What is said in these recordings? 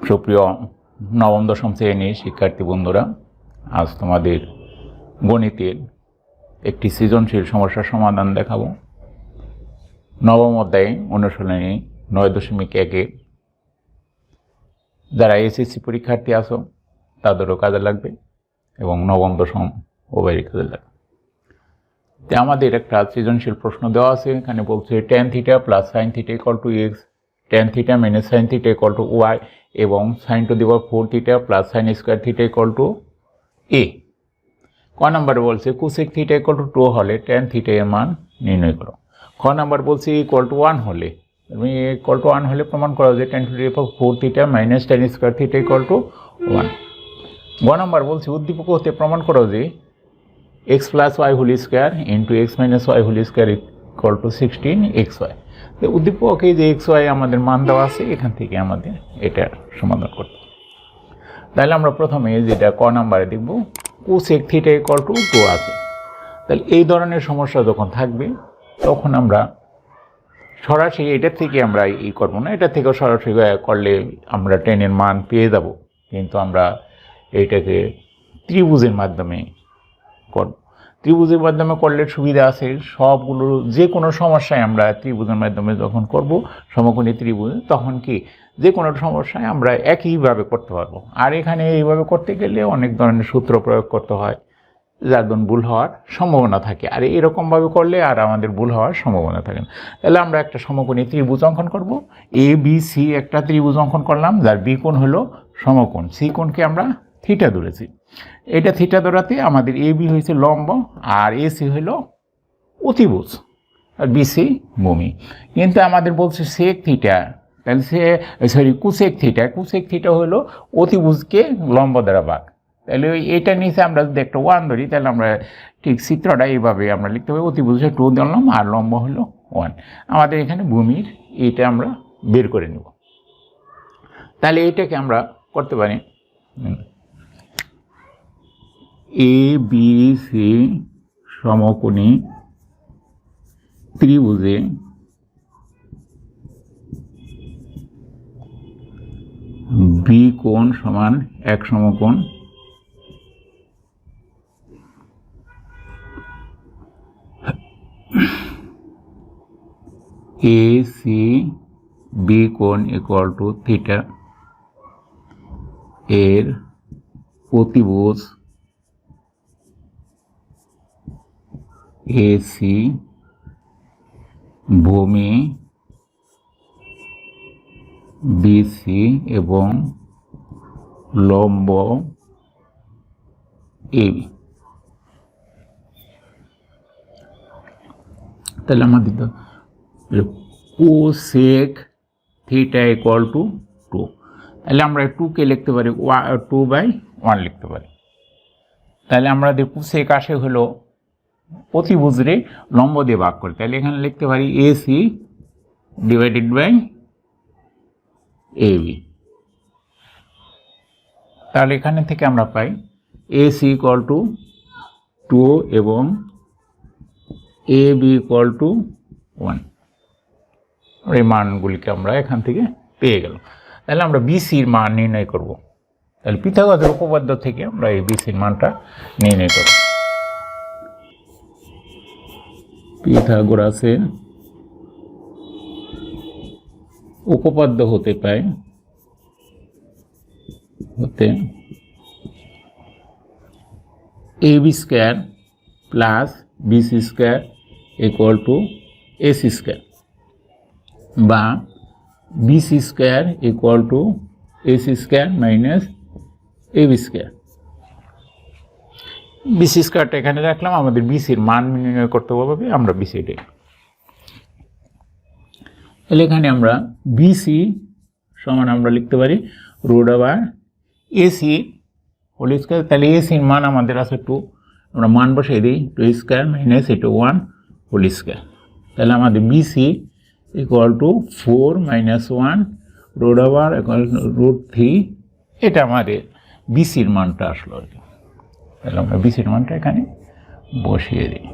সুপ্রিয় নবম দশম শ্রেণীর শিক্ষার্থী বন্ধুরা, আজ তোমাদের গণিতের একটি সৃজনশীল সমস্যার সমাধান দেখাবো। নবম অধ্যায়ে অনুশীলনী ৯.১-এ যারা এসএসসি পরীক্ষার্থী আছো তাদেরও কাজে লাগবে এবং নবম দশম উভয়েরই কাজে লাগবে। তো আমাদের একটা সৃজনশীল প্রশ্ন দেওয়া আছে, এখানে বলছে tan θ plus sin θ = x, tan θ minus sin θ = y এবং sin to the power 4θ plus sin square θ = a। ক নম্বরে বলছে cosec θ = 2 হলে tan θ এর মান নির্ণয় করো। খ নম্বর বলছে = 1 হলে, তুমি =1 হলে প্রমাণ করা যে tan to the power 4θ minus tan square θ = 1। গ নম্বর বলছে উদ্দীপক হতে প্রমাণ করো যে x plus y whole square into x minus y whole square = 16xy। তো উদ্দীপকে যে xy আমাদের মান দেওয়া আছে, এখান থেকে আমাদের এটা সমাধান করতে হবে। তাহলে আমরা প্রথমে যেটা ক নাম্বারে দেখব cosec θ = 2 আছে। তাহলে এই ধরনের সমস্যা যখন থাকবে তখন আমরা সরাসরি এটা থেকে আমরা করব না, এটা থেকে সরাসরি করলে আমরা tan এর মান পেয়ে যাব, কিন্তু আমরা এইটাকে ত্রিভুজের মাধ্যমে করব। ত্রিভুজের মাধ্যমে করলে সুবিধা আছে, সবগুলো যে কোনো সমস্যায় আমরা ত্রিভুজের মাধ্যমে যখন করব সমকোণী ত্রিভুজ, তখন কি যে কোনো সমস্যায় আমরা একইভাবে করতে পারবো। আর এখানে এইভাবে করতে গেলে অনেক ধরনের সূত্র প্রয়োগ করতে হয়, যার জন্য ভুল হওয়ার সম্ভাবনা থাকে। আর এরকমভাবে করলে আর আমাদের ভুল হওয়ার সম্ভাবনা থাকে না। তাহলে আমরা একটা সমকোণী ত্রিভুজ অঙ্কন করব। এ বি সি একটা ত্রিভুজ অঙ্কন করলাম, যার বি কোণ হলো সমকোণ, সি কোণকে আমরা থিটা ধরেছি। এটা থিটা ধরাতে আমাদের এ বি হয়েছে লম্ব আর এ সি হইল অতিভুজ আর বিসি ভূমি। কিন্তু আমাদের বলছে সেক থিটা, তাহলে কুসেক থিটা হলো অতিভুজকে লম্ব দ্বারা ভাগ। তাহলে ওই এটা নিচে আমরা যদি একটা 1 ধরি, তাহলে আমরা ঠিক চিত্রটা এইভাবে আমরা লিখতে পারি, অতিভুজে 2 ধরলাম আর লম্ব হলো 1। আমাদের এখানে ভূমির এইটা আমরা বের করে নেব। তাহলে এইটাকে আমরা করতে পারি এ বি সি সমকোণী ত্রিভুজে বি কোণ সমান এক সমকোণ, এ সি বি কোণ = থিটা, এর প্রতিভুজ এসি ভূমি বিসি এবং লম্ব এবি। তাহলে আমাদের কোসেক θ = 2। তাহলে আমরা 2কে লিখতে পারি 2/1 লিখতে পারি। তাহলে আমরা দেখব সেক আসে হলো অতিভুজরে লম্ব দিয়ে ভাগ করে, তাহলে এখানে লিখতে পারি এসি ডিভাইডেড বাই এবি। তাহলে এখানে থেকে আমরা পাই এসি = 2 এবং এবি = 1। এই মানগুলিকে আমরা এখান থেকে পেয়ে গেলাম। তাহলে আমরা বিসির মান নির্ণয় করব। তাহলে পিথাগোরাসের উপপাদ্য থেকে আমরা এই বিসির মানটা নির্ণয় করব। পিথাগোরাসের উপপাদ্য হতে পায় AB square plus BC square = AC square, বা BC square = AC square minus AB square. BC স্কয়ারটা এখানে রাখলাম, আমাদের বিসির মান নির্ণয় করতে হবে, আমরা বিসিটা তাহলে এখানে আমরা বিসি সমান আমরা লিখতে পারি √এসি হোল স্কয়ার। তাহলে এসির মান আমাদের আছে 2, আমরা মান বসিয়ে দিই 2 স্কয়ার মাইনাস 1 হোল স্কয়ার। তাহলে আমাদের বিসি = 4 - 1 √3। এটা আমাদের বিসির মানটা আসলো আর কি। তাহলে আমরা বিসির মানটা এখানে বসিয়ে দিই।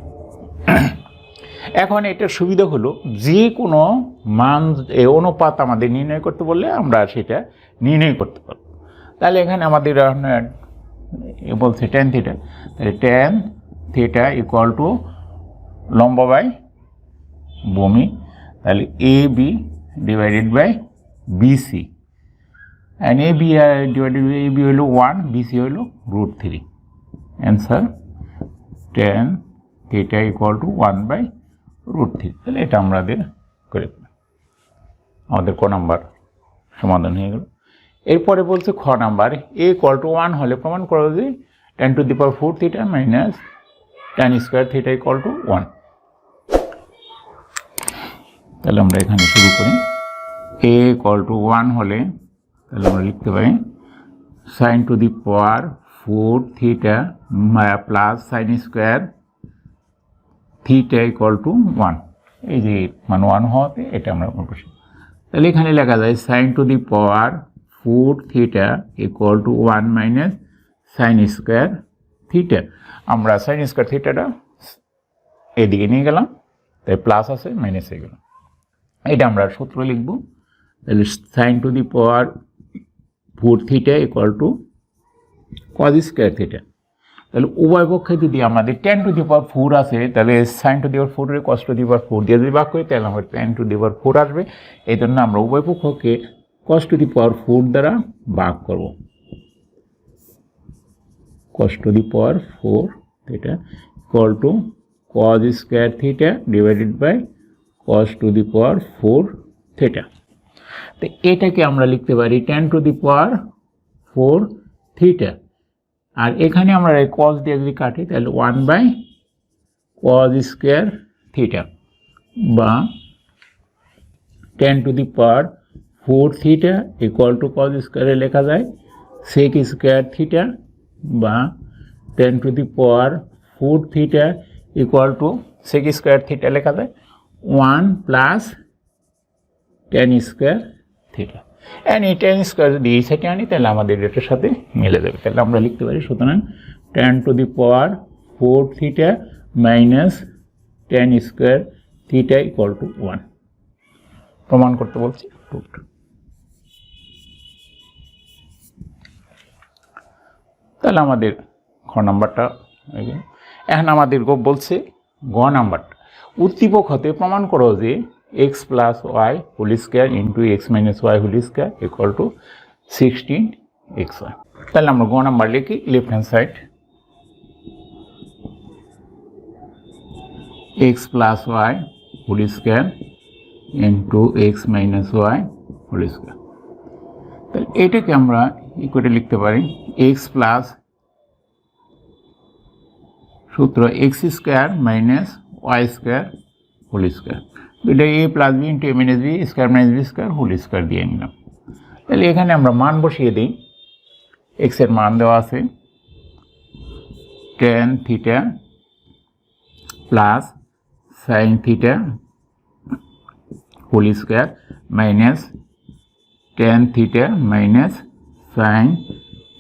এখন এটার সুবিধা হলো যে কোনো মান অনুপাত আমাদের নির্ণয় করতে বললে আমরা সেটা নির্ণয় করতে পারবো। তাহলে এখানে আমাদের বলছে tan থিটা, তাহলে tan থিটা ইকুয়াল টু লম্ব বাই ভূমি, তাহলে A B divided by BC, and A B divided by A B হলো 1, বিসি হলো √3। Answer tan theta equal to 1/√3। তাহলে এটা আমাদের করে আমাদের ক নাম্বার সমাধান হয়ে গেল। এরপরে বলছে খ নাম্বার, এ ইকুয়াল টু 1 হলে প্রমাণ করো যে tan to the power 4 theta minus tan square theta equal two 1। তাহলে আমরা এখানে শুরু করি। এ ইকুয়াল টু 1 হলে তাহলে আমরা লিখতে পারি sin to the power 4 theta plus sin square theta equal two 1। এই যে মান 1 হওয়াতে এটা আমরা বসি। তাহলে এখানে লেখা যায় sin to the power 4 theta equal two 1 minus sin square theta. আমরা sin স্কোয়ার থিটাটা এদিকে নিয়ে গেলাম, তাই প্লাস আছে মাইনাস হয়ে গেল। এটা আমরা সূত্র লিখব। তাহলে sin to the power 4 theta equal to cos square theta. তাহলে উভয় পক্ষে যদি আমাদের tan টু দি পাওয়ার 4 আসে, তাহলে sin টু দি পাওয়ার 4 এর cos টু দি পাওয়ার 4 দিয়ে যদি ভাগ করি তাহলে আমাদের tan টু দি পাওয়ার 4 আসবে। এই জন্য আমরা উভয় পক্ষকে cos টু দি পাওয়ার 4 দ্বারা ভাগ করব। cos to the power 4 theta equal to cos square theta divided by cos to the power 4 theta. তো এটাকে আমরা লিখতে পারি tan to the power 4 theta, আর এখানে আমরা এই cos দিয়ে যদি কাটি তাহলে 1/cos স্কোয়ার থিটা, বা tan to the power 4 theta equal to cos স্কোয়ারে লেখা যায় sec স্কোয়ার থিটা, বা tan to the power 4 theta equal two sec square theta লেখা যায় 1 plus tan square theta. And এই tan স্কোয়ার যদি এই সাইডে আনি তাহলে আমাদের এটার সাথে মিলে যাবে। তাহলে আমরা লিখতে পারি সুতরাং tan to the power 4 theta minus tan square theta equal two 1। প্রমাণ করতে বলছি। তাহলে আমাদের খ নাম্বারটা এখন আমাদের বলছে গ নাম্বারটা, উদ্দীপক হতে প্রমাণ করো যে x plus Y whole square into X minus Y whole square equal to 16xy। তাহলে আমরা গ নাম্বার লিখি, left hand side x plus Y whole square into X minus Y whole square. তাহলে এটাকে আমরা ইকুয়েটে লিখতে পারি x প্লাস সূত্র X square minus Y square whole square, এটা a plus B into A minus B square minus B square whole square দিয়ে নিলাম। তাহলে এখানে আমরা মান বসিয়ে দিই। এক্স এর মান দেওয়া আছে tan theta plus sin theta whole square minus tan theta minus sin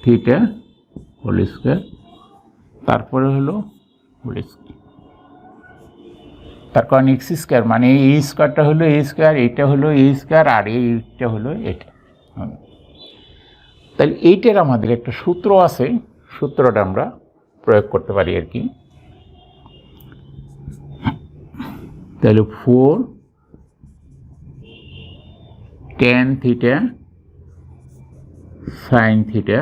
theta whole square, তারপরে হলো হোল স্কোয়ার। তার কারণ এক্স স্কোয়ার মানে এই স্কোয়ারটা হলো এ স্কোয়ার, এটা হলো এ স্কোয়ার, আর এইটা হলো এটা। তাহলে এইটার আমাদের একটা সূত্র আছে, সূত্রটা আমরা প্রয়োগ করতে পারি আর কি। তাহলে 4 tan theta sin theta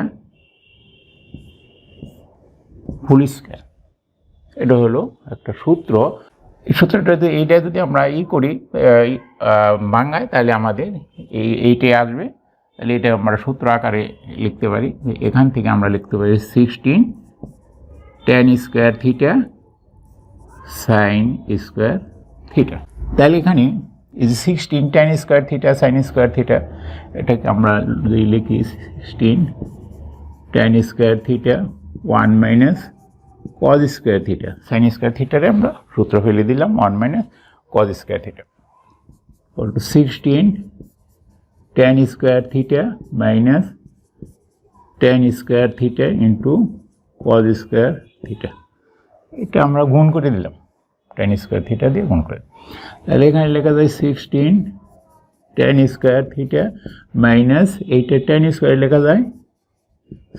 whole square, এটা হলো একটা সূত্র। এই সূত্রটা এইটা যদি আমরা করি ভাঙাই তাহলে আমাদের এইটাই আসবে। তাহলে এটা আমরা সূত্র আকারে লিখতে পারি। এখান থেকে আমরা লিখতে পারি 16 tan square theta sin square theta. তাহলে এখানে এই যে 16 tan square theta sin square theta, এটাকে আমরা যদি লিখি 16 tan square theta 1 minus cos square theta sin square থিটারে আমরা সূত্র ফেলে দিলাম 1 minus cos square theta equal to 16 tan square theta minus tan square theta into cos square theta. এটা আমরা গুণ করে দিলাম, tan স্কোয়ার থিটা দিয়ে গুণ করে। তাহলে এখানে লেখা যায় 16 tan স্কোয়ার থিটা মাইনাস এইটা tan স্কোয়ার লেখা যায়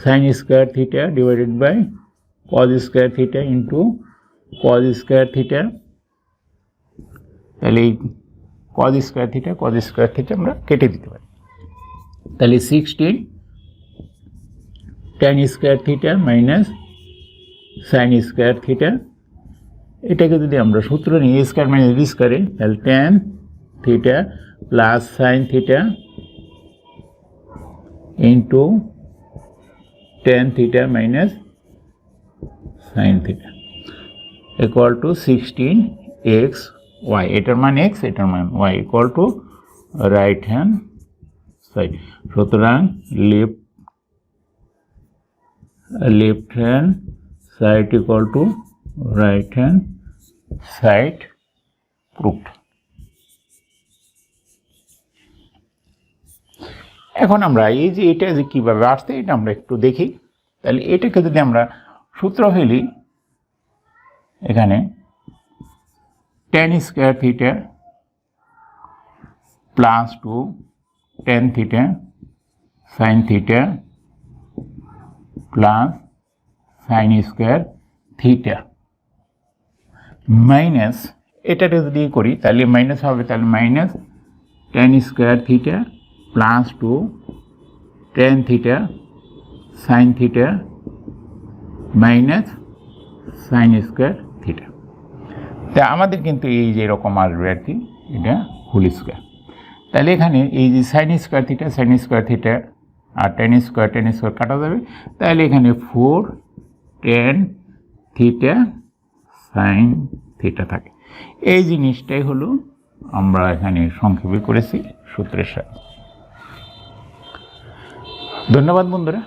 sin square theta divided by cos square theta into cos square theta. তাহলে এই cos স্কোয়ার থিটা আমরা কেটে দিতে পারি। তাহলে 16 tan square theta minus sin square theta, এটাকে যদি আমরা সূত্র নিই a স্কোয়ার মাইনাস b স্কোয়ারে, তাহলে tan theta plus sin theta into tan theta minus sin theta equal to 16x y, এটার মান x এটার মান y equal to right hand side. সুতরাং left hand side equal to right hand side proofed. এখন আমরা এই যে এটা যে কীভাবে আসছে এটা আমরা একটু দেখি। তাহলে এটাকে যদি আমরা সূত্র ফেলি, এখানে tan square theta plus 2 tan theta sin theta plus sin square theta minus এটাকে যদি করি তাহলে মাইনাস হবে, তাহলে minus tan square theta plus 2 tan theta sin theta minus sin square theta. তা আমাদের কিন্তু এই যে এরকম আসবে আর কি, এটা হোল স্কোয়ার। তাহলে এখানে এই যে sin স্কোয়ার থিটা আর tan স্কোয়ার কাটা যাবে। তাহলে এখানে 4 tan থিটা sin থিটা থাকে। এই জিনিসটাই হলো আমরা এখানে সংক্ষেপে করেছি সূত্রের সাথে। ধন্যবাদ বন্ধুরা।